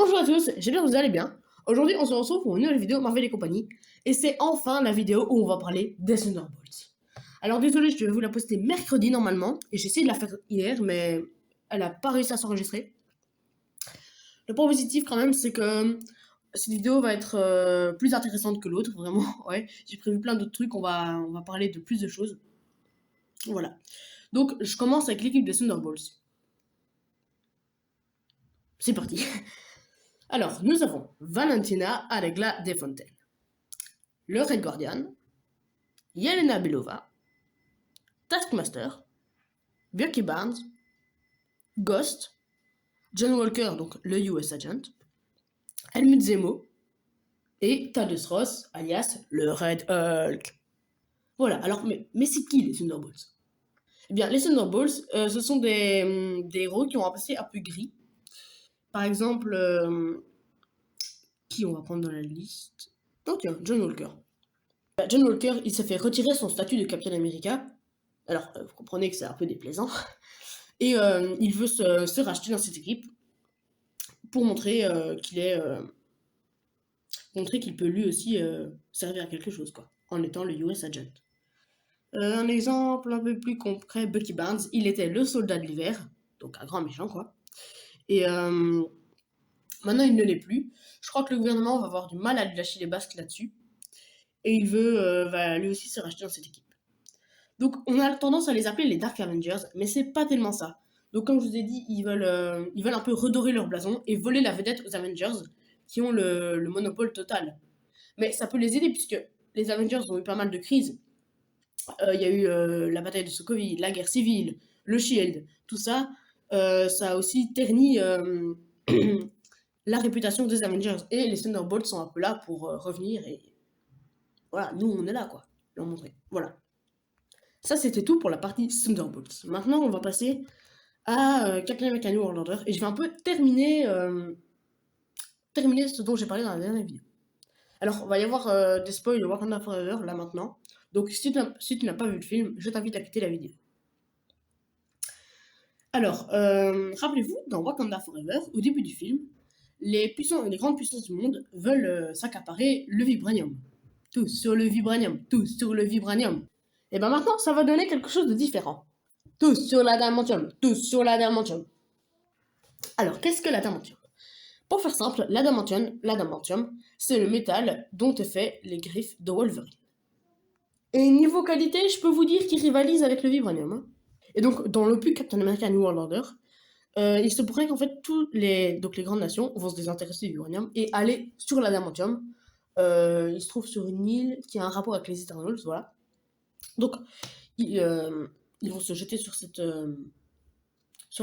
Bonjour à tous, j'espère que vous allez bien. Aujourd'hui, on se retrouve pour une nouvelle vidéo Marvel et compagnie. Et c'est enfin la vidéo où on va parler des Thunderbolts. Alors désolé, je devais vous la poster mercredi normalement. Et j'ai essayé de la faire hier, mais elle n'a pas réussi à s'enregistrer. Le point positif quand même, c'est que cette vidéo va être plus intéressante que l'autre, vraiment. Ouais, j'ai prévu plein d'autres trucs, on va parler de plus de choses. Voilà. Donc, je commence avec l'équipe des Thunderbolts. C'est parti. Alors, nous avons Valentina Allegla De Fontaine, le Red Guardian, Yelena Belova, Taskmaster, Bucky Barnes, Ghost, John Walker, donc le US Agent, Helmut Zemo et Thaddeus Ross, alias le Red Hulk. Voilà, alors, mais c'est qui les Thunderbolts? Eh bien, les Thunderbolts, ce sont des héros qui ont un passé un peu gris. Par exemple, qui on va prendre dans la liste? Oh tiens, John Walker. John Walker, il s'est fait retirer son statut de Captain America. Alors, vous comprenez que c'est un peu déplaisant. Et il veut se racheter dans cette équipe pour montrer montrer qu'il peut lui aussi servir à quelque chose, quoi, en étant le US Agent. Un exemple un peu plus concret, Bucky Barnes, il était le soldat de l'hiver, donc un grand méchant, quoi. Et maintenant, il ne l'est plus. Je crois que le gouvernement va avoir du mal à lui lâcher les basques là-dessus. Et il va lui aussi se racheter dans cette équipe. Donc, on a tendance à les appeler les Dark Avengers, mais c'est pas tellement ça. Donc, comme je vous ai dit, ils veulent un peu redorer leur blason et voler la vedette aux Avengers, qui ont le monopole total. Mais ça peut les aider, puisque les Avengers ont eu pas mal de crises. Il y a eu la bataille de Sokovie, la guerre civile, le Shield, tout ça. Ça a aussi terni la réputation des Avengers. Et les Thunderbolts sont un peu là pour revenir. Et voilà, nous, on est là, quoi. Leur montrer. Voilà. Ça, c'était tout pour la partie Thunderbolts. Maintenant, on va passer à Captain America New World Order. Et je vais un peu terminer ce dont j'ai parlé dans la dernière vidéo. Alors, il va y avoir des spoils de Wakanda Forever, là, maintenant. Donc, si tu n'as pas vu le film, je t'invite à quitter la vidéo. Alors, rappelez-vous, dans Wakanda Forever, au début du film, les grandes puissances du monde veulent s'accaparer le vibranium. Tous sur le vibranium, tous sur le vibranium. Et ben maintenant, ça va donner quelque chose de différent. Tous sur l'adamantium, tous sur l'adamantium. Alors, qu'est-ce que l'adamantium? Pour faire simple, l'adamantium, c'est le métal dont est fait les griffes de Wolverine. Et niveau qualité, je peux vous dire qu'il rivalise avec le vibranium. Hein. Et donc, dans l'opus Captain America New World Order, il se pourrait qu'en fait, les grandes nations vont se désintéresser du vibranium et aller sur l'adamantium. Il se trouve sur une île qui a un rapport avec les Eternals, voilà. Donc, ils vont se jeter sur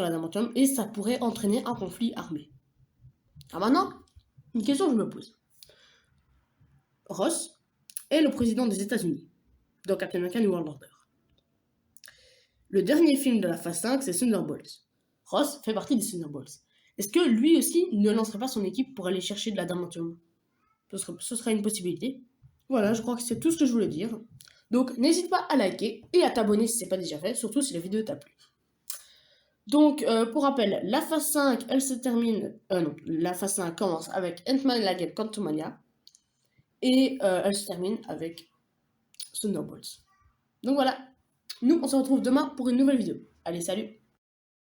l'adamantium et ça pourrait entraîner un conflit armé. Alors maintenant, une question que je me pose. Ross est le président des États-Unis dans Captain America New World Order. Le dernier film de la phase 5, c'est Thunderbolts. Ross fait partie des Thunderbolts. Est-ce que lui aussi ne lancerait pas son équipe pour aller chercher de l'adamantium? Ce serait une possibilité. Voilà, je crois que c'est tout ce que je voulais dire. Donc, n'hésite pas à liker et à t'abonner si ce n'est pas déjà fait, surtout si la vidéo t'a plu. Donc, pour rappel, la phase 5, elle se termine... non, la phase 5 commence avec Ant-Man et la Guêpe Quantumania. Et elle se termine avec Thunderbolts. Donc voilà, nous, on se retrouve demain pour une nouvelle vidéo. Allez, salut!